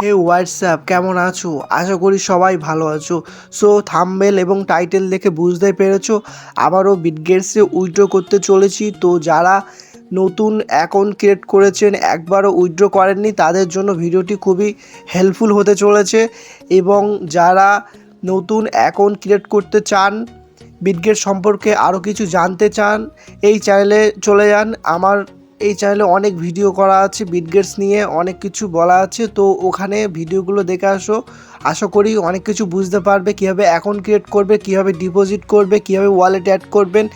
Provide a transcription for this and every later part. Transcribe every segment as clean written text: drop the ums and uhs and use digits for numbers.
হে WhatsApp, কেমন আছো? আশা করি সবাই ভালো আছো। সো থাম্বনেল এবং টাইটেল দেখে বুঝতে পেরেছো, আবারও বিটগেটসে উইথড্র করতে চলেছি। তো যারা নতুন অ্যাকাউন্ট ক্রিয়েট করেছেন, একবারও উইথড্র করেননি, তাদের জন্য ভিডিওটি খুবই হেল্পফুল হতে চলেছে। এবং যারা নতুন অ্যাকাউন্ট ক্রিয়েট করতে চান, বিটগেট সম্পর্কে আরও কিছু জানতে চান, এই চ্যানেলে চলে যান। আমার এই চ্যানেলে অনেক ভিডিও করা আছে, বিটগেটস নিয়ে অনেক কিছু বলা আছে। তো ওখানে ভিডিওগুলো দেখে আসো, আশা করি অনেক কিছু বুঝতে পারবে। কীভাবে অ্যাকাউন্ট ক্রিয়েট করবে, কীভাবে ডিপোজিট করবে, কীভাবে ওয়ালেট অ্যাড করবেন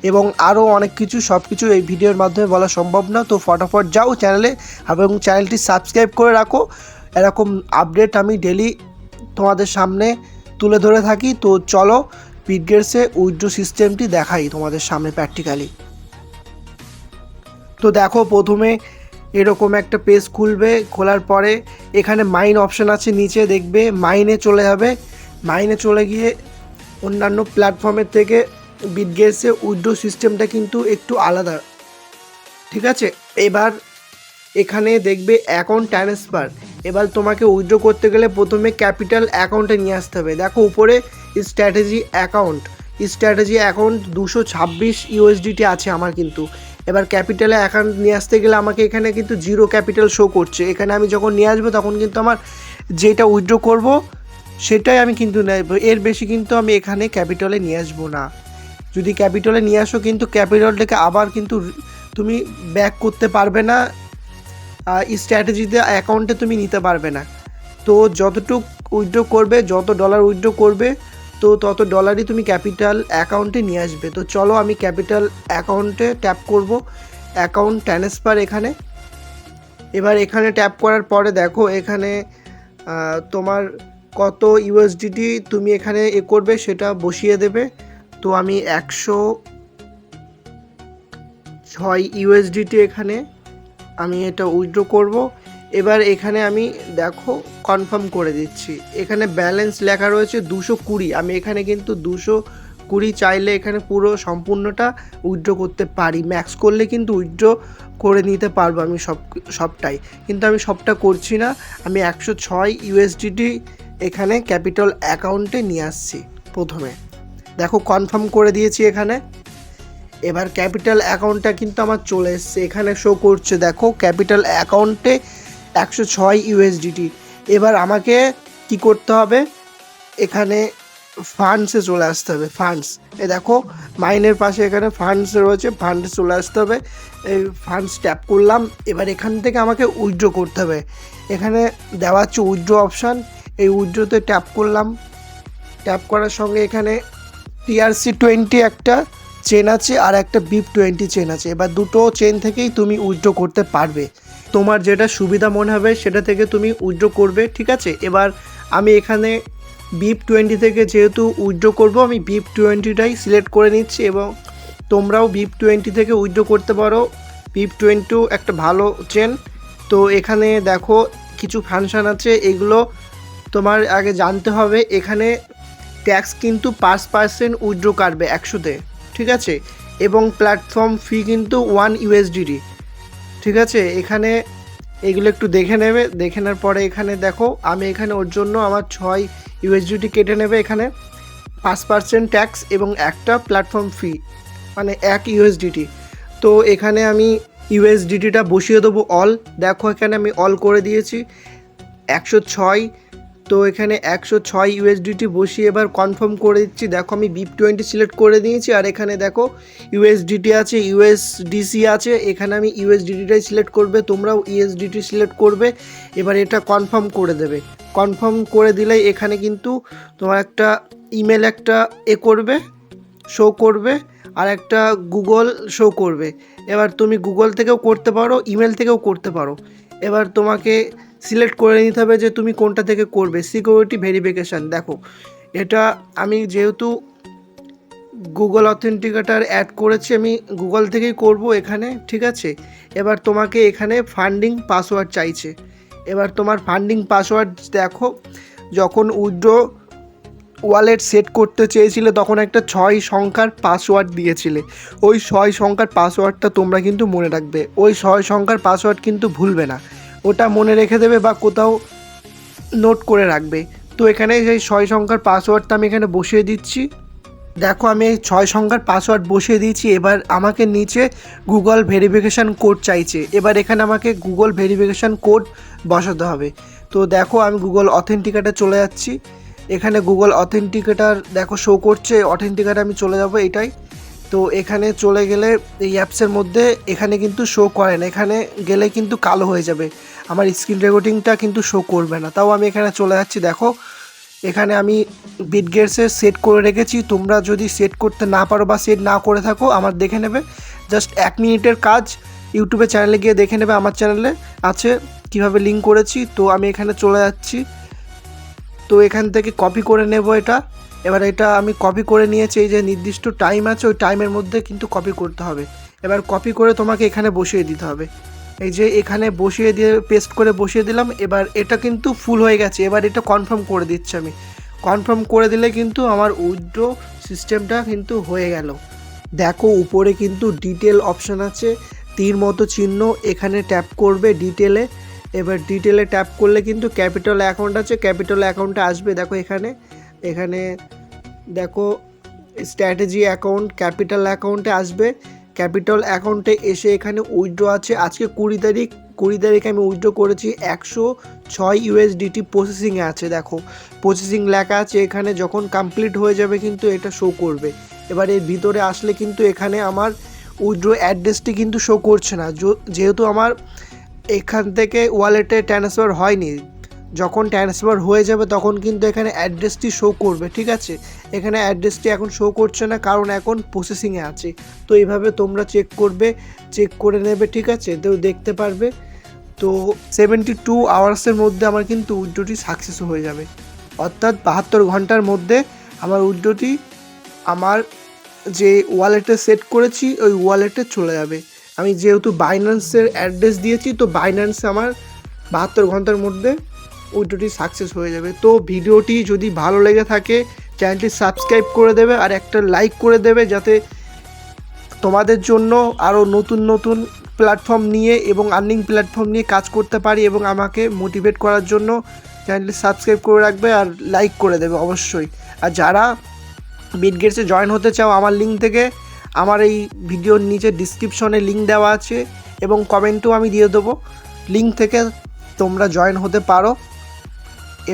এবং আরও অনেক কিছু, সব কিছু এই ভিডিওর মাধ্যমে বলা সম্ভব না। তো ফটাফট যাও চ্যানেলে এবং চ্যানেলটি সাবস্ক্রাইব করে রাখো। এরকম আপডেট আমি ডেলি তোমাদের সামনে তুলে ধরে থাকি। তো চলো বিটগেটসে উইথড্র সিস্টেমটি দেখাই তোমাদের সামনে প্র্যাকটিক্যালি। তো দেখো, প্রথমে এরকম একটা পেজ খুলবে। খোলার পরে এখানে মাইন অপশান আছে, নিচে দেখবে মাইনে চলে যাবে। মাইনে চলে গিয়ে অন্যান্য প্ল্যাটফর্মের থেকে বিটগেটসে উইথড্র সিস্টেমটা কিন্তু একটু আলাদা, ঠিক আছে। এবার এখানে দেখবে অ্যাকাউন্ট ট্রান্সফার। এবার তোমাকে উইথড্র করতে গেলে প্রথমে ক্যাপিটাল অ্যাকাউন্টে নিয়ে আসতে হবে। দেখো উপরে স্ট্র্যাটেজি অ্যাকাউন্ট 226 ইউএসডিটি আছে আমার কিন্তু। এবার ক্যাপিটালে অ্যাকাউন্ট নিয়ে আসতে গেলে আমাকে এখানে কিন্তু জিরো ক্যাপিটাল শো করছে। এখানে আমি যখন নিয়ে আসবো তখন কিন্তু আমার যেটা উইথড্র করব সেটাই আমি কিন্তু নেব, এর বেশি কিন্তু আমি এখানে ক্যাপিটালে নিয়ে আসবো না। যদি ক্যাপিটালে নিয়ে আসো কিন্তু ক্যাপিটালটাকে আবার কিন্তু তুমি ব্যাক করতে পারবে না, স্ট্র্যাটেজিতে অ্যাকাউন্টে তুমি নিতে পারবে না। তো যতটুক উইথড্র করবে, যত ডলার উইথড্র করবে, তো তত ডলারই তুমি ক্যাপিটাল অ্যাকাউন্টে নিয়ে আসবে। তো চলো আমি ক্যাপিটাল অ্যাকাউন্টে ট্যাপ করব, অ্যাকাউন্ট ট্রান্সফার এখানে। এবার এখানে ট্যাপ করার পরে দেখো এখানে তোমার কত ইউএসডিটি তুমি এখানে করবে সেটা বসিয়ে দেবে। তো আমি 106 ইউএসডিটি এখানে আমি এটা উইথড্র করব। এবার এখানে আমি দেখো কনফার্ম করে দিচ্ছি। এখানে ব্যালেন্স লেখা রয়েছে 220। আমি এখানে কিন্তু 220 চাইলে এখানে পুরো সম্পূর্ণটা উইথড্র করতে পারি। ম্যাক্স করলে কিন্তু উইথড্র করে নিতে পারবো আমি সবটাই, কিন্তু আমি সবটা করছি না। আমি 106 ইউএসডিটি এখানে ক্যাপিটাল অ্যাকাউন্টে নিয়ে আসছি। প্রথমে দেখো কনফার্ম করে দিয়েছি এখানে। এবার ক্যাপিটাল অ্যাকাউন্টটা কিন্তু আমার চলে এসছে, এখানে শো করছে দেখো ক্যাপিটাল অ্যাকাউন্টে 106 ইউএসডিটি। এবার আমাকে কি করতে হবে, এখানে ফান্ডসে চলে আসতে হবে। ফান্ডস, এ দেখো মাইনের পাশে এখানে ফান্ডস রয়েছে, ফান্ডসে চলে আসতে হবে। এই ফান্ডস ট্যাপ করলাম। এবার এখান থেকে আমাকে উইথড্র করতে হবে। এখানে দেওয়া হচ্ছে উইথড্র অপশান, এই উইথড্রোতে ট্যাপ করলাম। ট্যাপ করার সঙ্গে এখানে TRC20 একটা চেন আছে আর একটা BIP20 চেন আছে। এবার দুটো চেন থেকেই তুমি উইথড্র করতে পারবে, তোমার যেটা সুবিধা মনে হবে সেটা থেকে তুমি উইথড্র করবে, ঠিক আছে। এবার আমি এখানে BIP20 থেকে যেহেতু উইথড্র করব, আমি BIP20টাই সিলেক্ট করে নিচ্ছি এবং তোমরাও BIP20 থেকে উইথড্র করতে পারো। BIP20 একটা ভালো চেন। তো এখানে দেখো কিছু ফাংশান আছে, এগুলো তোমার আগে জানতে হবে। এখানে ট্যাক্স কিন্তু 5% উইথড্র কাটবে 100-তে, ঠিক আছে। এবং প্ল্যাটফর্ম ফি কিন্তু 1 ইউএসডিটি, ঠিক আছে। এখানে এগুলো একটু দেখে নেবে, দেখে নেওয়ার পরে এখানে দেখো আমি এখানে ওর জন্য আমার 6 ইউএসডিটি কেটে নেবে। এখানে 5% ট্যাক্স এবং একটা প্ল্যাটফর্ম ফি, মানে 1 ইউএসডিটি। তো এখানে আমি ইউএসডিটিটা বসিয়ে দেবো অল। দেখো এখানে আমি অল করে দিয়েছি 106। তো এখানে 106 ইউএসডিটি বসিয়ে এবার কনফার্ম করে দিচ্ছি। দেখো আমি BIP20 সিলেক্ট করে দিয়েছি আর এখানে দেখো ইউএসডিটি আছে, ইউএসডিসি আছে। এখানে আমি ইউএসডিটিটাই সিলেক্ট করবে, তোমরাও ইউএসডিটি সিলেক্ট করবে। এবার এটা কনফার্ম করে দেবে। কনফার্ম করে দিলেই এখানে কিন্তু তোমার একটা ইমেল একটা করবে, শো করবে, আর একটা গুগল শো করবে। এবার তুমি গুগল থেকেও করতে পারো, ইমেল থেকেও করতে পারো। এবার তোমাকে সিলেক্ট করে নিতে হবে যে তুমি কোনটা থেকে করবে। সিকিউরিটি ভেরিফিকেশান, দেখো এটা আমি যেহেতু গুগল অথেন্টিকেটার অ্যাড করেছি, আমি গুগল থেকেই করব এখানে, ঠিক আছে। এবার তোমাকে এখানে ফান্ডিং পাসওয়ার্ড চাইছে। এবার তোমার ফান্ডিং পাসওয়ার্ড দেখো, যখন উইথড্র ওয়ালেট সেট করতে চেয়েছিলে তখন একটা 6 সংখ্যার পাসওয়ার্ড দিয়েছিলে। ওই 6 সংখ্যার পাসওয়ার্ডটা তোমরা কিন্তু মনে রাখবে। ওই 6 সংখ্যার পাসওয়ার্ড কিন্তু ভুলবে না, ওটা মনে রেখে দেবে বা কোথাও নোট করে রাখবে। তো এখানে সেই 6 সংখ্যার পাসওয়ার্ডটা আমি এখানে বসিয়ে দিচ্ছি। দেখো আমি এই 6 সংখ্যার পাসওয়ার্ড বসিয়ে দিয়েছি। এবার আমাকে নিচে গুগল ভেরিফিকেশান কোড চাইছে। এবার এখানে আমাকে গুগল ভেরিফিকেশান কোড বসাতে হবে। তো দেখো আমি গুগল অথেন্টিকেটে চলে যাচ্ছি। এখানে গুগল অথেন্টিকেটার দেখো শো করছে, অথেন্টিকেটে আমি চলে যাব এটাই। তো এখানে চলে গেলে এই অ্যাপসের মধ্যে এখানে কিন্তু শো করে না, এখানে গেলে কিন্তু কালো হয়ে যাবে, আমার স্ক্রিন রেকর্ডিংটা কিন্তু শো করবে না। তাও আমি এখানে চলে যাচ্ছি। দেখো এখানে আমি বিটগেটসে সেট করে রেখেছি। তোমরা যদি সেট করতে না পারো বা সেট না করে থাকো আমার দেখে নেবে, জাস্ট 1 মিনিটের কাজ। ইউটিউবে চ্যানেলে গিয়ে দেখে নেবে, আমার চ্যানেলে আছে কিভাবে লিঙ্ক করেছি। তো আমি এখানে চলে যাচ্ছি। তো এখান থেকে কপি করে নেব এটা। এবার এটা আমি কপি করে নিয়েছি, এই যে নির্দিষ্ট টাইম আছে ওই টাইমের মধ্যে কিন্তু কপি করতে হবে। এবার কপি করে তোমাকে এখানে বসিয়ে দিতে হবে। এই যে এখানে বসিয়ে দিয়ে পেস্ট করে বসিয়ে দিলাম। এবার এটা কিন্তু ফুল হয়ে গেছে। এবার এটা কনফার্ম করে দিচ্ছি আমি। কনফার্ম করে দিলে কিন্তু আমার উইথড্র সিস্টেমটা কিন্তু হয়ে গেল। দেখো উপরে কিন্তু ডিটেল অপশান আছে, তীর মতো চিহ্ন, এখানে ট্যাপ করবে ডিটেলে। এবার ডিটেলে ট্যাপ করলে কিন্তু ক্যাপিটাল অ্যাকাউন্ট আছে, ক্যাপিটাল অ্যাকাউন্টে আসবে। দেখো এখানে এখানে দেখো স্ট্র্যাটেজি অ্যাকাউন্ট, ক্যাপিটাল অ্যাকাউন্টে আসবে। ক্যাপিটাল অ্যাকাউন্টে এসে এখানে উইথড্র আছে। আজকে 20 তারিখ আমি উইথড্র করেছি। 106 USDT প্রসেসিংয়ে আছে। দেখো প্রসেসিং লেখা আছে এখানে, যখন কমপ্লিট হয়ে যাবে কিন্তু এটা শো করবে। এবার এর ভিতরে আসলে কিন্তু এখানে আমার উইথড্র অ্যাড্রেসটি কিন্তু শো করছে না, যেহেতু আমার এখান থেকে ওয়ালেটে ট্রান্সফার হয়নি। যখন ট্রান্সফার হয়ে যাবে তখন কিন্তু এখানে অ্যাড্রেসটি শো করবে, ঠিক আছে। এখানে অ্যাড্রেসটি এখন শো করছে না কারণ এখন প্রসেসিংয়ে আছে। তো এইভাবে তোমরা চেক করবে, চেক করে নেবে, ঠিক আছে। তো দেখতে পারবে। তো 72 আওয়ার্সের মধ্যে আমার কিন্তু উইথড্রটি সাকসেস হয়ে যাবে, অর্থাৎ 72 ঘন্টার মধ্যে আমার উইথড্রটি আমার যে ওয়ালেটে সেট করেছি ওই ওয়ালেটে চলে যাবে। আমি যেহেতু বাইন্যান্সের অ্যাড্রেস দিয়েছি, তো বাইন্যান্সে আমার 72 ঘন্টার মধ্যে উইথড্রটি সাকসেস হয়ে যাবে। তো ভিডিওটি যদি ভালো লেগে থাকে চ্যানেলটি সাবস্ক্রাইব করে দেবে আর একটা লাইক করে দেবে, যাতে তোমাদের জন্য আরও নতুন নতুন প্ল্যাটফর্ম নিয়ে এবং আর্নিং প্ল্যাটফর্ম নিয়ে কাজ করতে পারি, এবং আমাকে মোটিভেট করার জন্য চ্যানেলটি সাবস্ক্রাইব করে রাখবে আর লাইক করে দেবে অবশ্যই। আর যারা বিটগেটসে জয়েন হতে চাও আমার লিঙ্ক থেকে, আমার এই ভিডিওর নিচে ডিসক্রিপশনে লিঙ্ক দেওয়া আছে এবং কমেন্টও আমি দিয়ে দেবো, লিঙ্ক থেকে তোমরা জয়েন হতে পারো।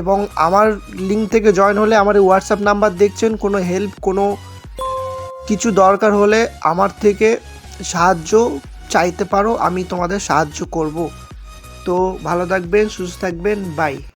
এবং আমার লিঙ্ক থেকে জয়েন হলে আমার হোয়াটসঅ্যাপ নাম্বার দেখছেন, কোনো হেল্প কোনো কিছু দরকার হলে আমার থেকে সাহায্য চাইতে পারো, আমি তোমাদের সাহায্য করব। তো ভালো থাকবেন, সুস্থ থাকবেন, বাই।